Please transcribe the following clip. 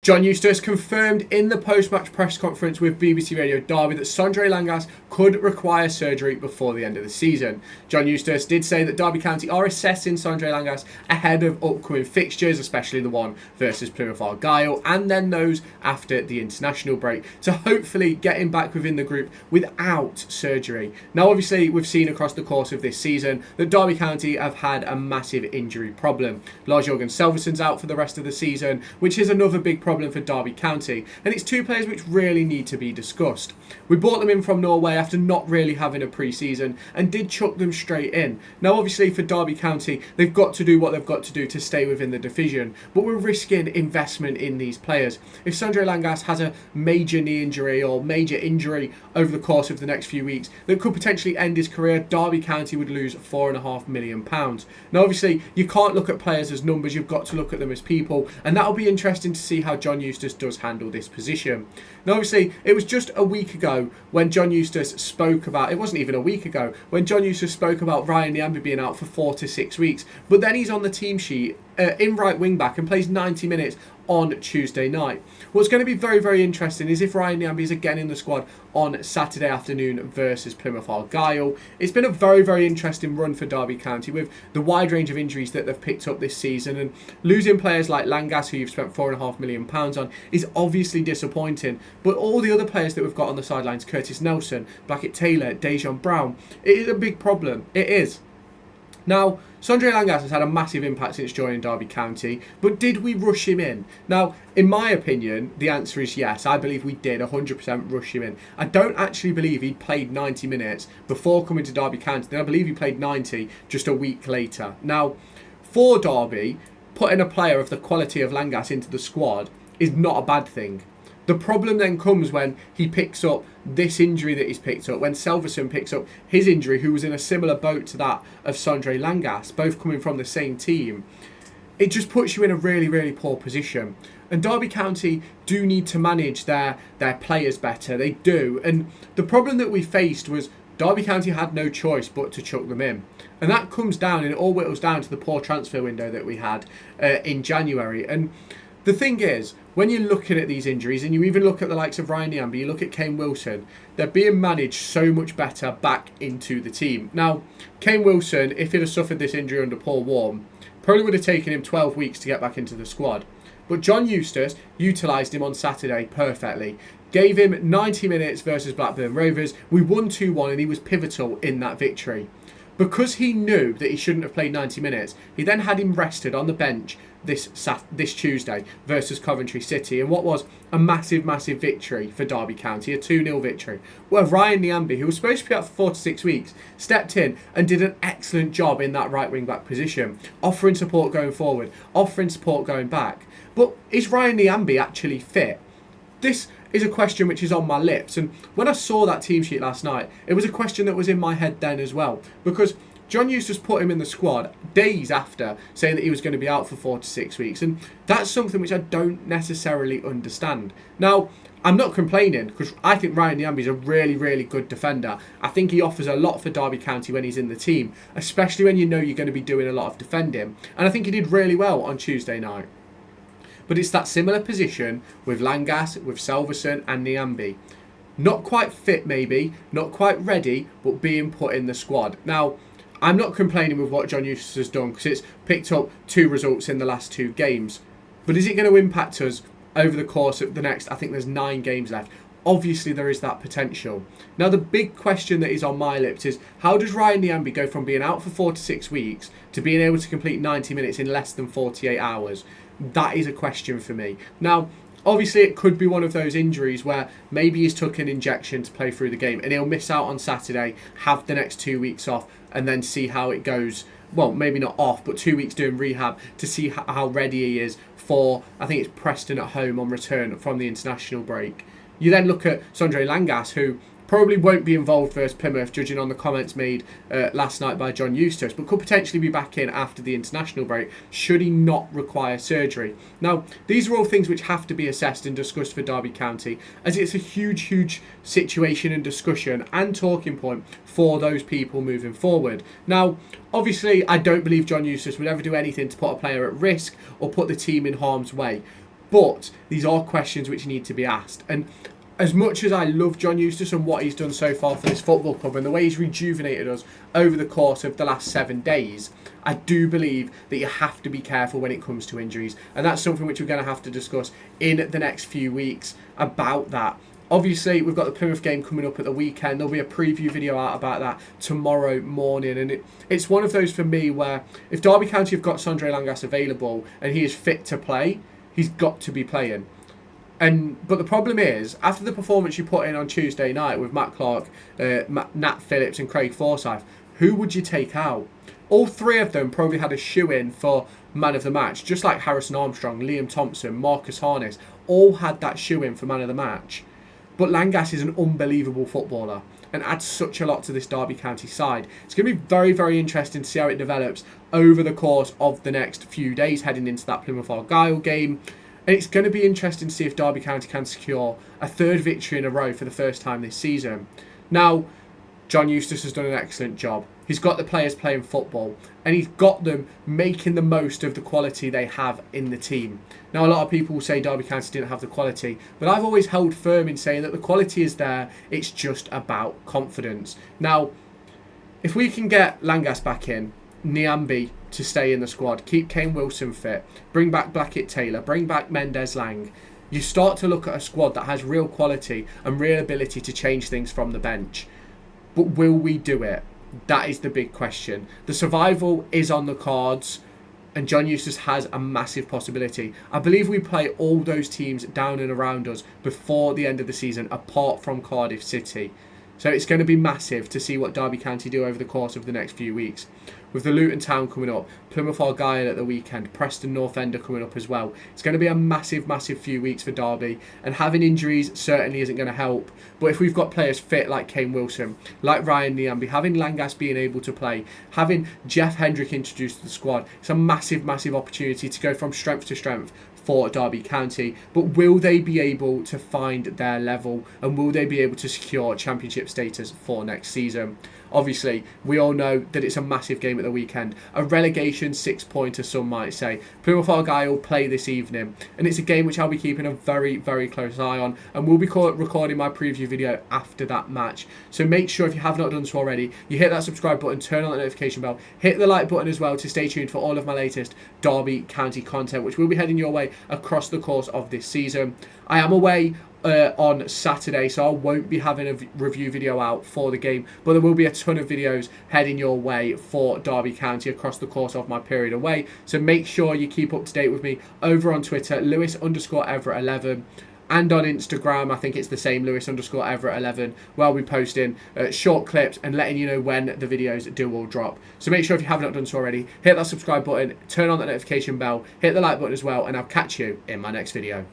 John Eustace confirmed in the post-match press conference with BBC Radio Derby that Sondre Langas could require surgery before the end of the season. John Eustace did say that Derby County are assessing Sondre Langas ahead of upcoming fixtures, especially the one versus Plymouth Argyle, and then those after the international break, to hopefully get him back within the group without surgery. Now, obviously, we've seen across the course of this season that Derby County have had a massive injury problem. Lars-Jørgen Selveson's out for the rest of the season, which is another big problem for Derby County, and it's two players which really need to be discussed. We brought them in from Norway after not really having a pre-season and did chuck them straight in. Now, obviously, for Derby County, they've got to do what they've got to do to stay within the division, but we're risking investment in these players. If Sondre Langas has a major knee injury or major injury over the course of the next few weeks that could potentially end his career, Derby County would lose £4.5 million. Now, obviously, you can't look at players as numbers, you've got to look at them as people, and that'll be interesting to see how John Eustace does handle this position. Now, obviously, it was just a week ago when John Eustace spoke about, it wasn't even a week ago, when John Eustace spoke about Ryan Nyambe being out for 4 to 6 weeks, but then he's on the team sheet in right wing back and plays 90 minutes on Tuesday night. What's going to be very, very interesting is if Ryan Nyambe is again in the squad on Saturday afternoon versus Plymouth Argyle. It's been a very, very interesting run for Derby County with the wide range of injuries that they've picked up this season, and losing players like Langas, who you've spent £4.5 million on, is obviously disappointing. But all the other players that we've got on the sidelines, Curtis Nelson, Blackett Taylor, Dejan Brown, it is a big problem. It is. Now, Sondre Langas has had a massive impact since joining Derby County, but did we rush him in? Now, in my opinion, the answer is yes. I believe we did 100% rush him in. I don't actually believe he played 90 minutes before coming to Derby County. Then I believe he played 90 just a week later. Now, for Derby, putting a player of the quality of Langas into the squad is not a bad thing. The problem then comes when he picks up this injury that he's picked up, when Selverson picks up his injury, who was in a similar boat to that of Sondre Langas, both coming from the same team. It just puts you in a really, really poor position. And Derby County do need to manage their players better. They do. And the problem that we faced was Derby County had no choice but to chuck them in. And that comes down, and it all whittles down to the poor transfer window that we had in January. And the thing is, when you're looking at these injuries, and you even look at the likes of Ryan Nyambe, you look at Kane Wilson, they're being managed so much better back into the team. Now, Kane Wilson, if he'd have suffered this injury under Paul Warne, probably would have taken him 12 weeks to get back into the squad. But John Eustace utilised him on Saturday perfectly. Gave him 90 minutes versus Blackburn Rovers. We won 2-1 and he was pivotal in that victory. Because he knew that he shouldn't have played 90 minutes, he then had him rested on the bench this Tuesday versus Coventry City, and what was a massive, massive victory for Derby County, a 2-0 victory, where Ryan Nyambe, who was supposed to be out for 4 to 6 weeks, stepped in and did an excellent job in that right wing back position, offering support going forward, offering support going back. But is Ryan Nyambe actually fit? This is a question which is on my lips, and when I saw that team sheet last night, it was a question that was in my head then as well, because John Eustace put him in the squad days after saying that he was going to be out for 4 to 6 weeks, and that's something which I don't necessarily understand. Now, I'm not complaining, because I think Ryan Nyambe is a really, really good defender. I think he offers a lot for Derby County when he's in the team, especially when you know you're going to be doing a lot of defending, and I think he did really well on Tuesday night. But it's that similar position with Langas, with Selverson and Nyambe. Not quite fit maybe, not quite ready, but being put in the squad. Now, I'm not complaining with what John Eustace has done, because it's picked up 2 results in the last 2 games. But is it going to impact us over the course of the next, I think there's 9 games left? Obviously there is that potential. Now the big question that is on my lips is, how does Ryan Nyambe go from being out for 4 to 6 weeks to being able to complete 90 minutes in less than 48 hours? That is a question for me. Now, obviously it could be one of those injuries where maybe he's took an injection to play through the game and he'll miss out on Saturday, have the next 2 weeks off, and then see how it goes. Well, maybe not off, but 2 weeks doing rehab to see how ready he is for, I think it's Preston at home on return from the international break. You then look at Sondre Langas, who probably won't be involved versus Plymouth, judging on the comments made last night by John Eustace, but could potentially be back in after the international break should he not require surgery. Now, these are all things which have to be assessed and discussed for Derby County, as it's a huge, huge situation and discussion and talking point for those people moving forward. Now, obviously, I don't believe John Eustace would ever do anything to put a player at risk or put the team in harm's way. But these are questions which need to be asked. And as much as I love John Eustace and what he's done so far for this football club and the way he's rejuvenated us over the course of the last 7 days, I do believe that you have to be careful when it comes to injuries. And that's something which we're going to have to discuss in the next few weeks about that. Obviously, we've got the Plymouth game coming up at the weekend. There'll be a preview video out about that tomorrow morning. And it's one of those for me where if Derby County have got Sondre Langas available and he is fit to play, he's got to be playing. But the problem is, after the performance you put in on Tuesday night with Matt Clark, Nat Phillips and Craig Forsyth, who would you take out? All 3 of them probably had a shoe-in for man of the match, just like Harrison Armstrong, Liam Thompson, Marcus Harness, all had that shoe-in for man of the match. But Langas is an unbelievable footballer and adds such a lot to this Derby County side. It's going to be very, very interesting to see how it develops over the course of the next few days heading into that Plymouth Argyle game. And it's going to be interesting to see if Derby County can secure a 3rd victory in a row for the first time this season. Now, John Eustace has done an excellent job. He's got the players playing football and he's got them making the most of the quality they have in the team. Now, a lot of people will say Derby County didn't have the quality, but I've always held firm in saying that the quality is there. It's just about confidence. Now, if we can get Langas back in, Niambi to stay in the squad, keep Kane Wilson fit, bring back Blackett Taylor, bring back Mendes Lang, you start to look at a squad that has real quality and real ability to change things from the bench. But will we do it? That is the big question. The survival is on the cards and John Eustace has a massive possibility. I believe we play all those teams down and around us before the end of the season, apart from Cardiff City. So it's going to be massive to see what Derby County do over the course of the next few weeks. With the Luton Town coming up, Plymouth Argyle at the weekend, Preston North End are coming up as well. It's going to be a massive, massive few weeks for Derby. And having injuries certainly isn't going to help. But if we've got players fit like Kane Wilson, like Ryan Niambi, having Langas being able to play, having Jeff Hendrick introduced to the squad, it's a massive, massive opportunity to go from strength to strength for Derby County. But will they be able to find their level and will they be able to secure championship status for next season? Obviously, we all know that it's a massive game at the weekend. A relegation 6-pointer, some might say. Plymouth Argyle play this evening, and it's a game which I'll be keeping a very, very close eye on, and we'll be recording my preview video after that match. So make sure, if you have not done so already, you hit that subscribe button, turn on the notification bell, hit the like button as well to stay tuned for all of my latest Derby County content, which will be heading your way across the course of this season. I am away on Saturday, so I won't be having a review video out for the game, but there will be a ton of videos heading your way for Derby County across the course of my period away. So make sure you keep up to date with me over on Twitter, Lewis_Everett11, and on Instagram, I think it's the same, Lewis_Everett11, where I'll be posting short clips and letting you know when the videos do all drop. So make sure, if you have not done so already, hit that subscribe button, turn on that notification bell, hit the like button as well, and I'll catch you in my next video.